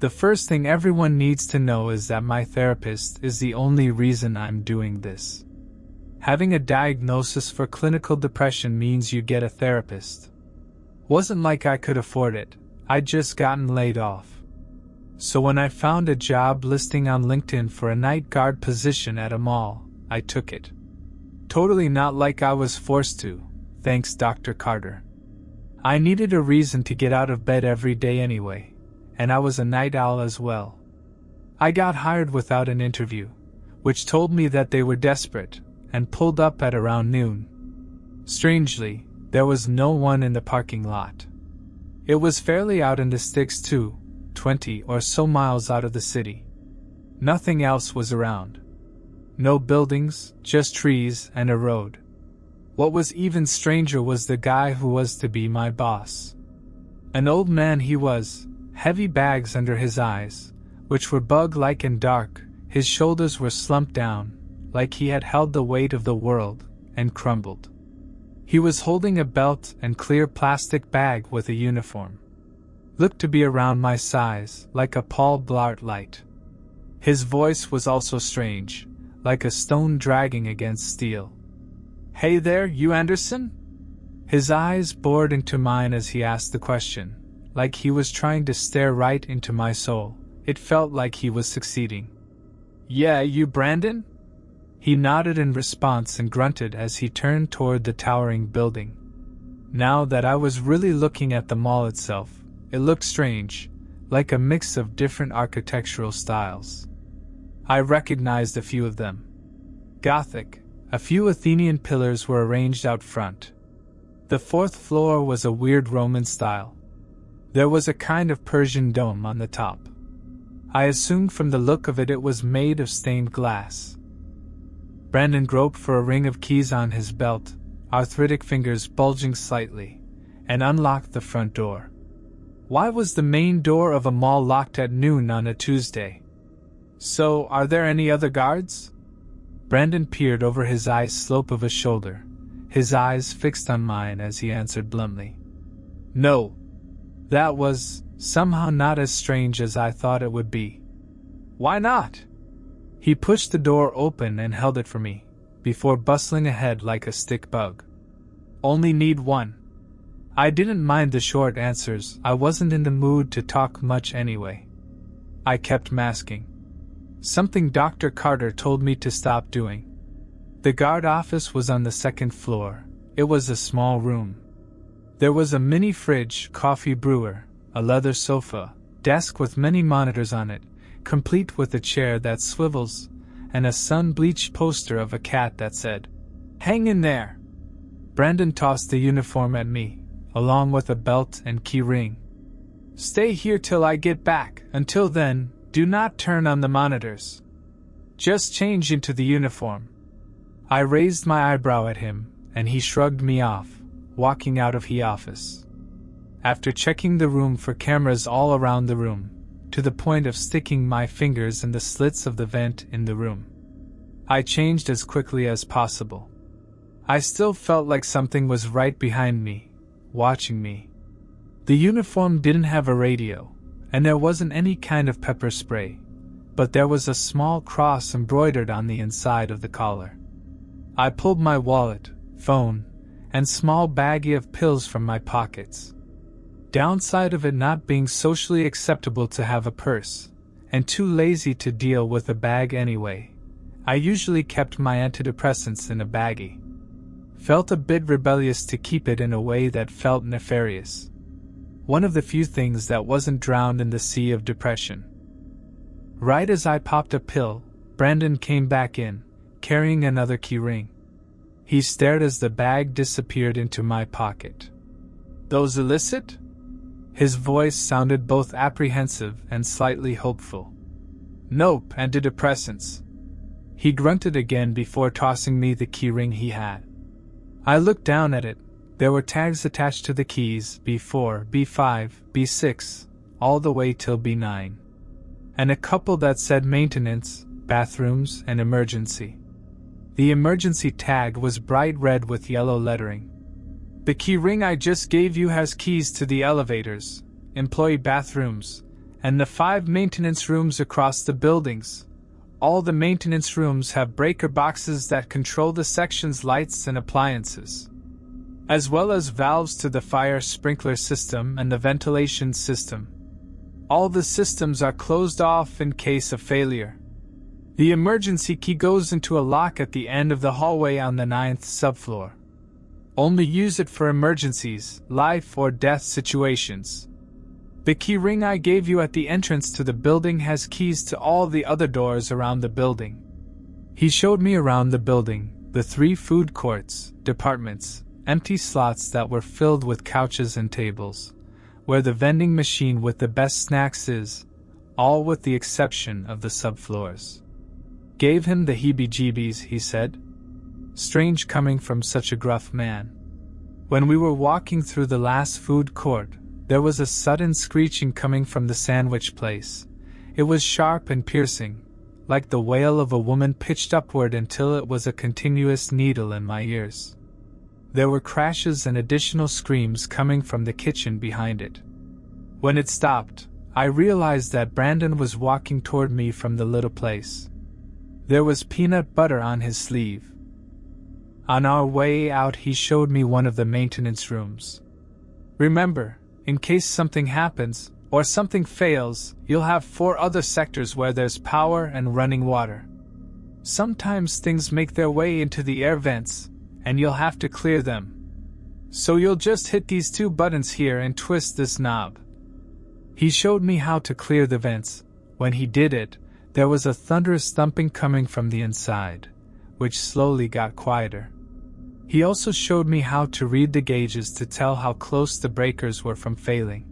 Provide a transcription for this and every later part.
The first thing everyone needs to know is that my therapist is the only reason I'm doing this. Having a diagnosis for clinical depression means you get a therapist. Wasn't like I could afford it, I'd just gotten laid off. So when I found a job listing on LinkedIn for a night guard position at a mall, I took it. Totally not like I was forced to, thanks Dr. Carter. I needed a reason to get out of bed every day anyway, and I was a night owl as well. I got hired without an interview, which told me that they were desperate, and pulled up at around noon. Strangely, there was no one in the parking lot. It was fairly out in the sticks too, 20 or so miles out of the city. Nothing else was around. No buildings, just trees and a road. What was even stranger was the guy who was to be my boss. An old man he was, heavy bags under his eyes, which were bug-like and dark. His shoulders were slumped down, like he had held the weight of the world, and crumbled. He was holding a belt and clear plastic bag with a uniform. Looked to be around my size, like a Paul Blart Light. His voice was also strange, like a stone dragging against steel. "Hey there, you Anderson?" His eyes bored into mine as he asked the question, like he was trying to stare right into my soul. It felt like he was succeeding. "Yeah, you Brandon?" He nodded in response and grunted as he turned toward the towering building. Now that I was really looking at the mall itself, it looked strange, like a mix of different architectural styles. I recognized a few of them. Gothic, a few Athenian pillars were arranged out front. The fourth floor was a weird Roman style. There was a kind of Persian dome on the top. I assumed from the look of it it was made of stained glass. Brandon groped for a ring of keys on his belt, arthritic fingers bulging slightly, and unlocked the front door. Why was the main door of a mall locked at noon on a Tuesday? "So, are there any other guards?" Brandon peered over his ice slope of a shoulder, his eyes fixed on mine as he answered bluntly. "No." That was, somehow, not as strange as I thought it would be. "Why not?" He pushed the door open and held it for me, before bustling ahead like a stick bug. "Only need one." I didn't mind the short answers, I wasn't in the mood to talk much anyway. I kept masking. Something Dr. Carter told me to stop doing. The guard office was on the second floor. It was a small room. There was a mini fridge, coffee brewer, a leather sofa, desk with many monitors on it, complete with a chair that swivels, and a sun-bleached poster of a cat that said, "Hang in there." Brandon tossed the uniform at me, along with a belt and key ring. "Stay here till I get back. Until then, do not turn on the monitors. Just change into the uniform." I raised my eyebrow at him, and he shrugged me off, walking out of the office. After checking the room for cameras all around the room, to the point of sticking my fingers in the slits of the vent in the room, I changed as quickly as possible. I still felt like something was right behind me, watching me. The uniform didn't have a radio, and there wasn't any kind of pepper spray, but there was a small cross embroidered on the inside of the collar. I pulled my wallet, phone, and small baggie of pills from my pockets. Downside of it not being socially acceptable to have a purse, and too lazy to deal with a bag anyway, I usually kept my antidepressants in a baggie. Felt a bit rebellious to keep it in a way that felt nefarious. One of the few things that wasn't drowned in the sea of depression. Right as I popped a pill, Brandon came back in, carrying another key ring. He stared as the bag disappeared into my pocket. "Those illicit?" His voice sounded both apprehensive and slightly hopeful. "Nope, antidepressants." He grunted again before tossing me the keyring he had. I looked down at it. There were tags attached to the keys, B4, B5, B6, all the way till B9. And a couple that said maintenance, bathrooms, and emergency. The emergency tag was bright red with yellow lettering. "The key ring I just gave you has keys to the elevators, employee bathrooms, and the 5 maintenance rooms across the buildings. All the maintenance rooms have breaker boxes that control the section's lights and appliances, as well as valves to the fire sprinkler system and the ventilation system. All the systems are closed off in case of failure. The emergency key goes into a lock at the end of the hallway on the 9th subfloor. Only use it for emergencies, life or death situations. The key ring I gave you at the entrance to the building has keys to all the other doors around the building. He showed me around the building, the 3 food courts, departments, empty slots that were filled with couches and tables, where the vending machine with the best snacks is, all with the exception of the subfloors. Gave him the heebie-jeebies, he said. Strange coming from such a gruff man. When we were walking through the last food court, there was a sudden screeching coming from the sandwich place. It was sharp and piercing, like the wail of a woman pitched upward until it was a continuous needle in my ears. There were crashes and additional screams coming from the kitchen behind it. When it stopped, I realized that Brandon was walking toward me from the little place. There was peanut butter on his sleeve. On our way out, he showed me one of the maintenance rooms. Remember, in case something happens, or something fails, you'll have 4 other sectors where there's power and running water. Sometimes things make their way into the air vents, and you'll have to clear them. So you'll just hit these 2 buttons here and twist this knob. He showed me how to clear the vents. When he did it, there was a thunderous thumping coming from the inside, which slowly got quieter. He also showed me how to read the gauges to tell how close the breakers were from failing.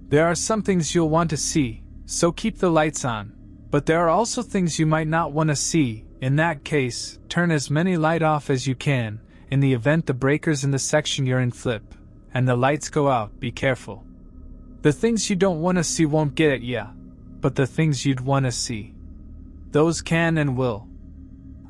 There are some things you'll want to see, so keep the lights on, but there are also things you might not want to see. In that case, turn as many lights off as you can. In the event the breakers in the section you're in flip, and the lights go out, be careful. The things you don't want to see won't get at ya, but the things you'd want to see, those can and will.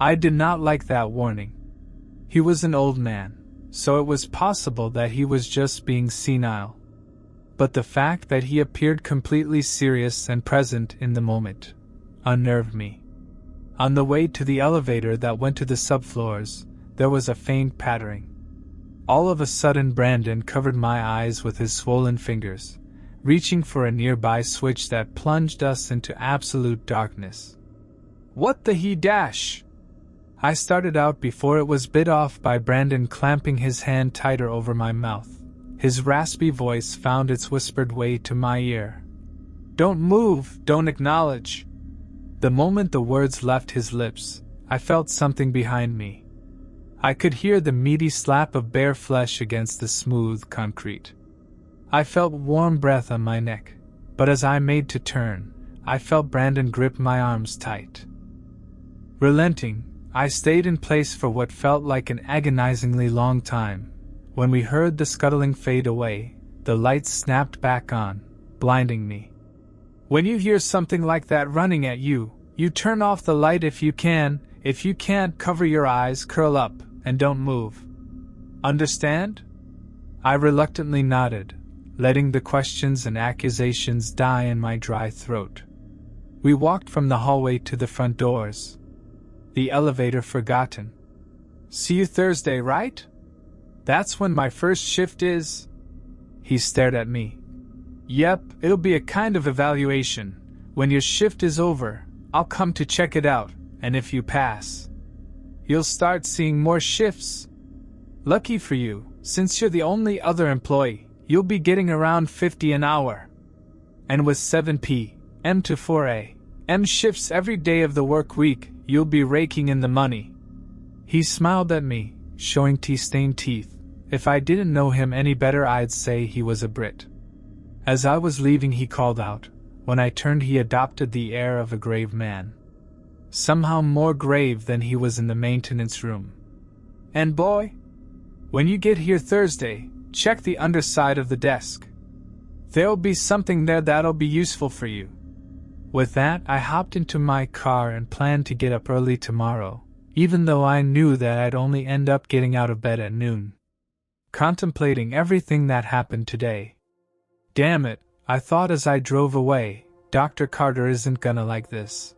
I did not like that warning. He was an old man, so it was possible that he was just being senile. But the fact that he appeared completely serious and present in the moment unnerved me. On the way to the elevator that went to the subfloors, there was a faint pattering. All of a sudden Brandon covered my eyes with his swollen fingers, reaching for a nearby switch that plunged us into absolute darkness. What the he dash? I started out before it was bit off by Brandon clamping his hand tighter over my mouth. His raspy voice found its whispered way to my ear. Don't move, don't acknowledge. The moment the words left his lips, I felt something behind me. I could hear the meaty slap of bare flesh against the smooth concrete. I felt warm breath on my neck, but as I made to turn, I felt Brandon grip my arms tight. Relenting, I stayed in place for what felt like an agonizingly long time. When we heard the scuttling fade away, the lights snapped back on, blinding me. When you hear something like that running at you, you turn off the light if you can. If you can't, cover your eyes, curl up, and don't move. Understand? I reluctantly nodded, letting the questions and accusations die in my dry throat. We walked from the hallway to the front doors. The elevator forgotten. See you Thursday, right? That's when my first shift is? He stared at me. Yep, it'll be a kind of evaluation. When your shift is over, I'll come to check it out, and if you pass, you'll start seeing more shifts. Lucky for you, since you're the only other employee, you'll be getting around 50 an hour. And with 7 p.m. to 4 a.m. shifts every day of the work week, you'll be raking in the money. He smiled at me, showing tea-stained teeth. If I didn't know him any better, I'd say he was a Brit. As I was leaving, he called out. When I turned, he adopted the air of a grave man. Somehow more grave than he was in the maintenance room. And boy, when you get here Thursday, check the underside of the desk. There'll be something there that'll be useful for you. With that, I hopped into my car and planned to get up early tomorrow, even though I knew that I'd only end up getting out of bed at noon. Contemplating everything that happened today. Damn it, I thought as I drove away, Dr. Carter isn't gonna like this.